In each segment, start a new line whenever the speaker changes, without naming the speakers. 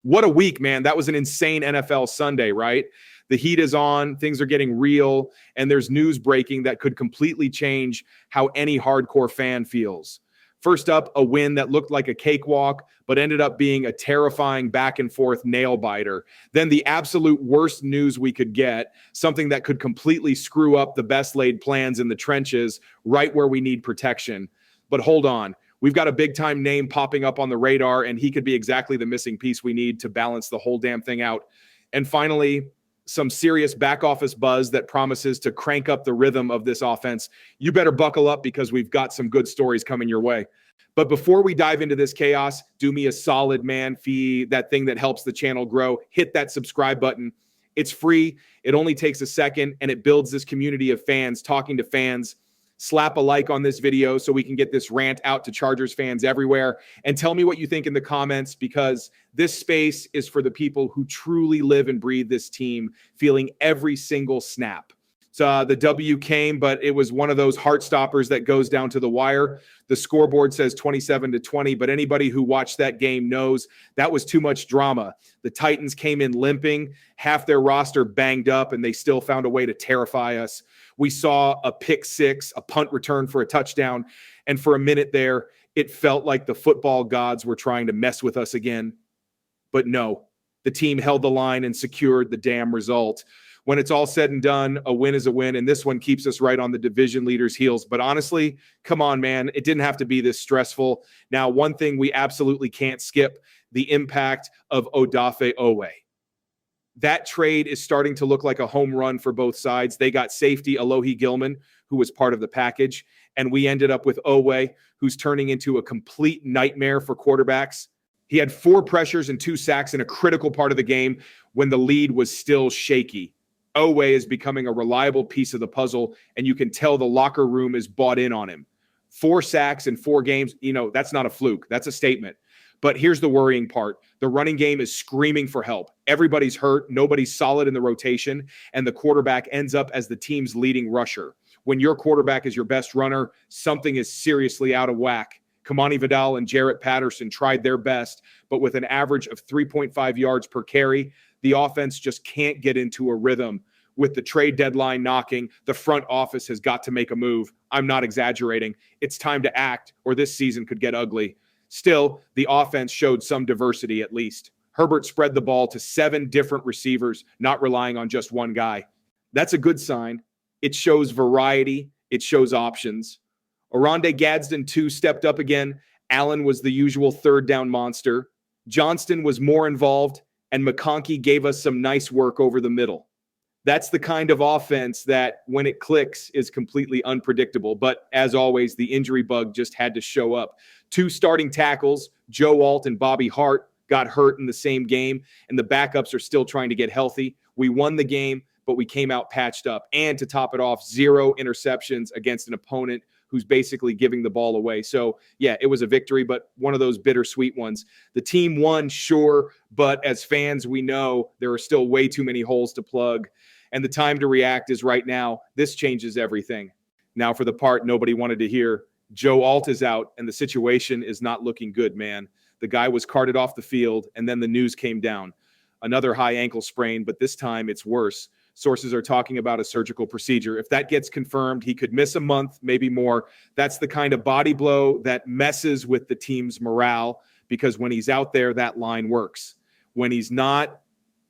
What a week, man. That was an insane NFL Sunday, right? The heat is on, things are getting real, and there's news breaking that could completely change how any hardcore fan feels. First up, a win that looked like a cakewalk, but ended up being a terrifying back and forth nail biter. Then the absolute worst news we could get, something that could completely screw up the best laid plans in the trenches, right where we need protection. But hold on. We've got a big-time name popping up on the radar, and he could be exactly the missing piece we need to balance the whole damn thing out. And finally, some serious back office buzz that promises to crank up the rhythm of this offense. You better buckle up because we've got some good stories coming your way. But before we dive into this chaos, do me a solid, man. That thing that helps the channel grow. Hit that subscribe button. It's free. It only takes a second, and it builds this community of fans talking to fans. Slap a like on this video so we can get this rant out to Chargers fans everywhere. And tell me what you think in the comments, because this space is for the people who truly live and breathe this team, feeling every single snap. So the W came, but it was one of those heart stoppers that goes down to the wire. The scoreboard says 27-20, but anybody who watched that game knows that was too much drama. The Titans came in limping, half their roster banged up, and they still found a way to terrify us. We saw a pick six, a punt return for a touchdown, and for a minute there, it felt like the football gods were trying to mess with us again. But no, the team held the line and secured the damn result. When it's all said and done, a win is a win, and this one keeps us right on the division leader's heels. But honestly, come on, man, it didn't have to be this stressful. Now, one thing we absolutely can't skip, the impact of Odafe Oweh. That trade is starting to look like a home run for both sides. They got safety Alohi Gilman, who was part of the package, and we ended up with Oweh, who's turning into a complete nightmare for quarterbacks. He had 4 pressures and 2 sacks in a critical part of the game when the lead was still shaky. Oweh is becoming a reliable piece of the puzzle, and you can tell the locker room is bought in on him. 4 sacks in 4 games, that's not a fluke. That's a statement. But here's the worrying part. The running game is screaming for help. Everybody's hurt. Nobody's solid in the rotation. And the quarterback ends up as the team's leading rusher. When your quarterback is your best runner, something is seriously out of whack. Kamani Vidal and Jarrett Patterson tried their best, but with an average of 3.5 yards per carry, the offense just can't get into a rhythm. With the trade deadline knocking, the front office has got to make a move. I'm not exaggerating. It's time to act, or this season could get ugly. Still, the offense showed some diversity at least. Herbert spread the ball to 7 different receivers, not relying on just one guy. That's a good sign. It shows variety. It shows options. Oronde Gadsden, too, stepped up again. Allen was the usual third down monster. Johnston was more involved, and McConkey gave us some nice work over the middle. That's the kind of offense that, when it clicks, is completely unpredictable. But as always, the injury bug just had to show up. 2 starting tackles, Joe Alt and Bobby Hart, got hurt in the same game, and the backups are still trying to get healthy. We won the game, but we came out patched up. And to top it off, 0 interceptions against an opponent who's basically giving the ball away. So, yeah, it was a victory, but one of those bittersweet ones. The team won, sure, but as fans, we know there are still way too many holes to plug. And the time to react is right now. This changes everything. Now, for the part nobody wanted to hear, Joe Alt is out, and the situation is not looking good, man. The guy was carted off the field, and then the news came down. Another high ankle sprain, but this time it's worse. Sources are talking about a surgical procedure. If that gets confirmed, he could miss a month, maybe more. That's the kind of body blow that messes with the team's morale, because when he's out there, that line works. When he's not,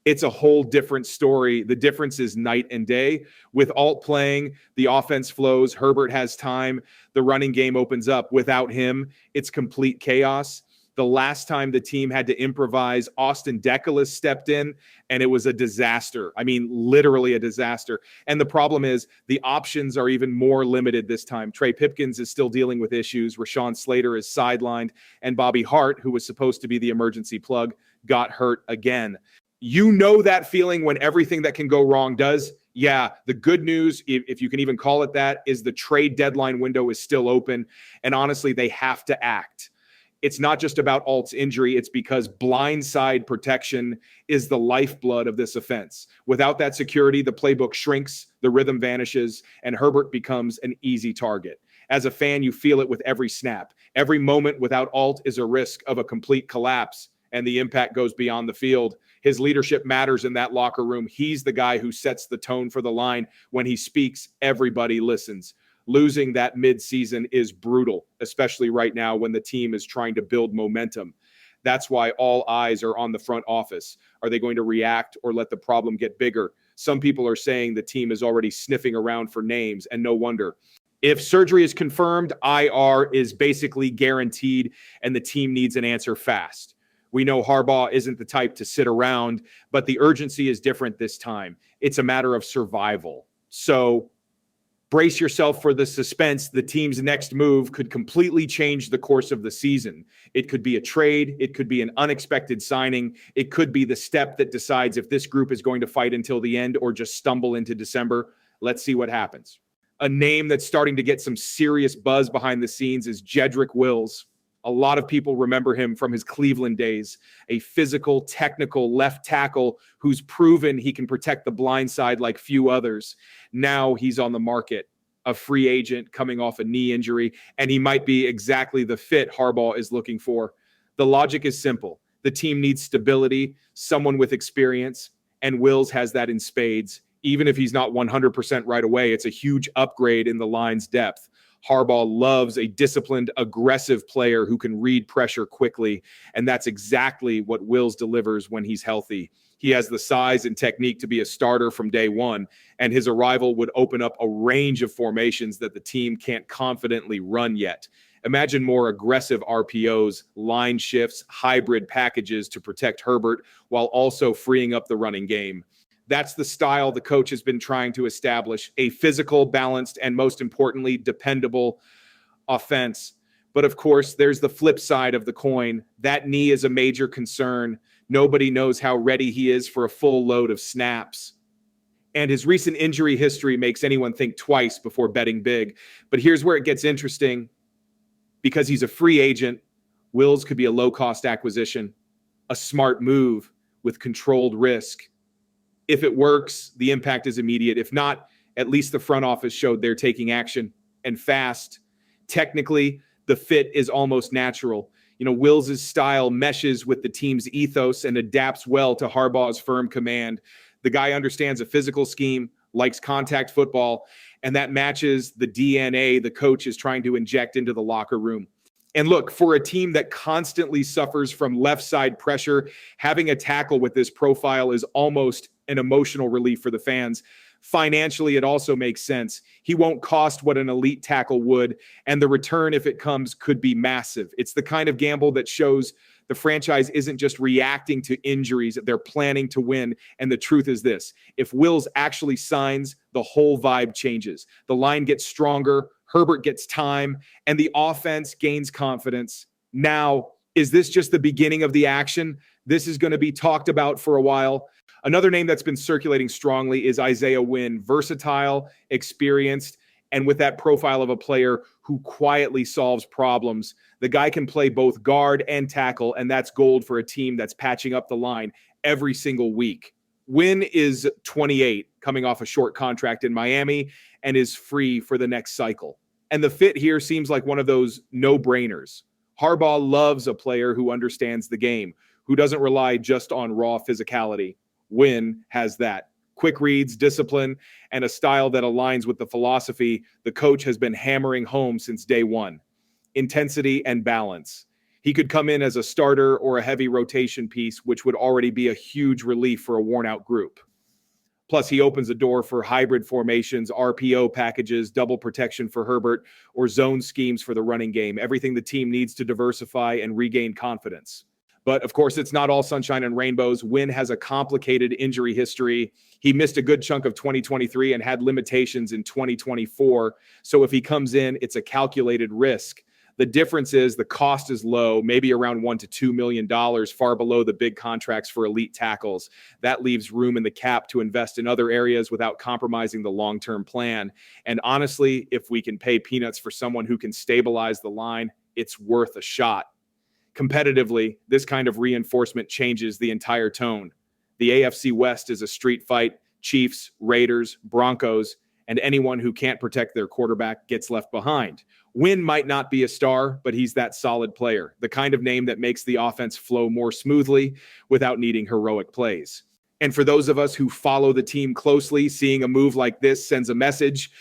it's a whole different story. The difference is night and day. With Alt playing, the offense flows. Herbert has time. The running game opens up. Without him, it's complete chaos. The last time the team had to improvise, Austin Deculus stepped in, and it was a disaster. I mean, literally a disaster. And the problem is the options are even more limited this time. Trey Pipkins is still dealing with issues. Rashawn Slater is sidelined, and Bobby Hart, who was supposed to be the emergency plug, got hurt again. You know that feeling when everything that can go wrong does. Yeah, the good news, if you can even call it that, is the trade deadline window is still open. And honestly, they have to act. It's not just about Alt's injury. It's because blindside protection is the lifeblood of this offense. Without that security, the playbook shrinks, the rhythm vanishes, and Herbert becomes an easy target. As a fan, you feel it with every snap. Every moment without Alt is a risk of a complete collapse. and the impact goes beyond the field. His leadership matters in that locker room. He's the guy who sets the tone for the line. When he speaks, everybody listens. Losing that midseason is brutal, especially right now when the team is trying to build momentum. That's why all eyes are on the front office. Are they going to react or let the problem get bigger? Some people are saying the team is already sniffing around for names, and no wonder. If surgery is confirmed, IR is basically guaranteed, and the team needs an answer fast. We know Harbaugh isn't the type to sit around, but the urgency is different this time. It's a matter of survival. So brace yourself for the suspense. The team's next move could completely change the course of the season. It could be a trade. It could be an unexpected signing. It could be the step that decides if this group is going to fight until the end or just stumble into December. Let's see what happens. A name that's starting to get some serious buzz behind the scenes is Jedrick Wills. A lot of people remember him from his Cleveland days, a physical, technical left tackle who's proven he can protect the blind side like few others. Now he's on the market, a free agent coming off a knee injury, and he might be exactly the fit Harbaugh is looking for. The logic is simple. The team needs stability, someone with experience, and Wills has that in spades. Even if he's not 100% right away, it's a huge upgrade in the line's depth. Harbaugh loves a disciplined, aggressive player who can read pressure quickly, and that's exactly what Wills delivers when he's healthy. He has the size and technique to be a starter from day one, and his arrival would open up a range of formations that the team can't confidently run yet. Imagine more aggressive RPOs, line shifts, hybrid packages to protect Herbert while also freeing up the running game. That's the style the coach has been trying to establish, a physical, balanced, and most importantly, dependable offense. But of course, there's the flip side of the coin. That knee is a major concern. Nobody knows how ready he is for a full load of snaps. And his recent injury history makes anyone think twice before betting big. But here's where it gets interesting. Because he's a free agent, Wills could be a low-cost acquisition, a smart move with controlled risk. If it works, the impact is immediate. If not, at least the front office showed they're taking action and fast. Technically, the fit is almost natural. Wills' style meshes with the team's ethos and adapts well to Harbaugh's firm command. The guy understands a physical scheme, likes contact football, and that matches the DNA the coach is trying to inject into the locker room. And look, for a team that constantly suffers from left side pressure, having a tackle with this profile is almost an emotional relief for the fans. Financially, it also makes sense. He won't cost what an elite tackle would, and the return, if it comes, could be massive. It's the kind of gamble that shows the franchise isn't just reacting to injuries, they're planning to win. And the truth is this: if Wills actually signs, the whole vibe changes. The line gets stronger, Herbert gets time, and the offense gains confidence. Now, is this just the beginning of the action? This is going to be talked about for a while. Another name that's been circulating strongly is Isaiah Wynn, versatile, experienced, and with that profile of a player who quietly solves problems. The guy can play both guard and tackle, and that's gold for a team that's patching up the line every single week. Wynn is 28, coming off a short contract in Miami, and is free for the next cycle. And the fit here seems like one of those no-brainers. Harbaugh loves a player who understands the game, who doesn't rely just on raw physicality. Wynn has that. Quick reads, discipline, and a style that aligns with the philosophy the coach has been hammering home since day one. Intensity and balance. He could come in as a starter or a heavy rotation piece, which would already be a huge relief for a worn-out group. Plus, he opens the door for hybrid formations, RPO packages, double protection for Herbert, or zone schemes for the running game. Everything the team needs to diversify and regain confidence. But, of course, it's not all sunshine and rainbows. Wynn has a complicated injury history. He missed a good chunk of 2023 and had limitations in 2024. So if he comes in, it's a calculated risk. The difference is the cost is low, maybe around $1 to $2 million, far below the big contracts for elite tackles. That leaves room in the cap to invest in other areas without compromising the long-term plan. And honestly, if we can pay peanuts for someone who can stabilize the line, it's worth a shot. Competitively, this kind of reinforcement changes the entire tone. The AFC West is a street fight: Chiefs, Raiders, Broncos, and anyone who can't protect their quarterback gets left behind. Wynn might not be a star, but he's that solid player, the kind of name that makes the offense flow more smoothly without needing heroic plays. And for those of us who follow the team closely, seeing a move like this sends a message.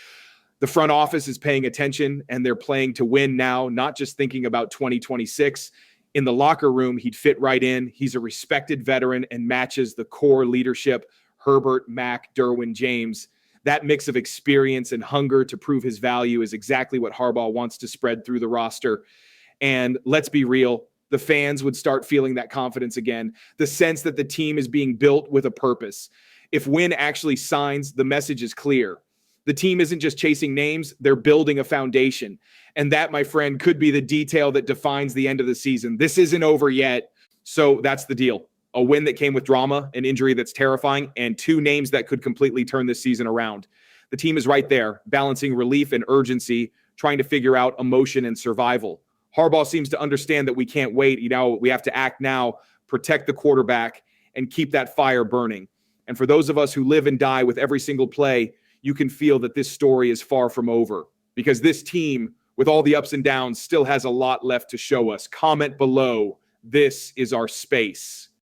The front office is paying attention, and they're playing to win now, not just thinking about 2026. In the locker room, he'd fit right in. He's a respected veteran and matches the core leadership, Herbert, Mack, Derwin, James. That mix of experience and hunger to prove his value is exactly what Harbaugh wants to spread through the roster. And let's be real, the fans would start feeling that confidence again, the sense that the team is being built with a purpose. If Wynn actually signs, the message is clear. The team isn't just chasing names, they're building a foundation. And that, my friend, could be the detail that defines the end of the season. This isn't over yet. So that's the deal. A win that came with drama, an injury that's terrifying, and two names that could completely turn this season around. The team is right there, balancing relief and urgency, trying to figure out emotion and survival. Harbaugh seems to understand that we can't wait. We have to act now, protect the quarterback, and keep that fire burning. And for those of us who live and die with every single play, you can feel that this story is far from over, because this team, with all the ups and downs, still has a lot left to show us. Comment below. This is our space.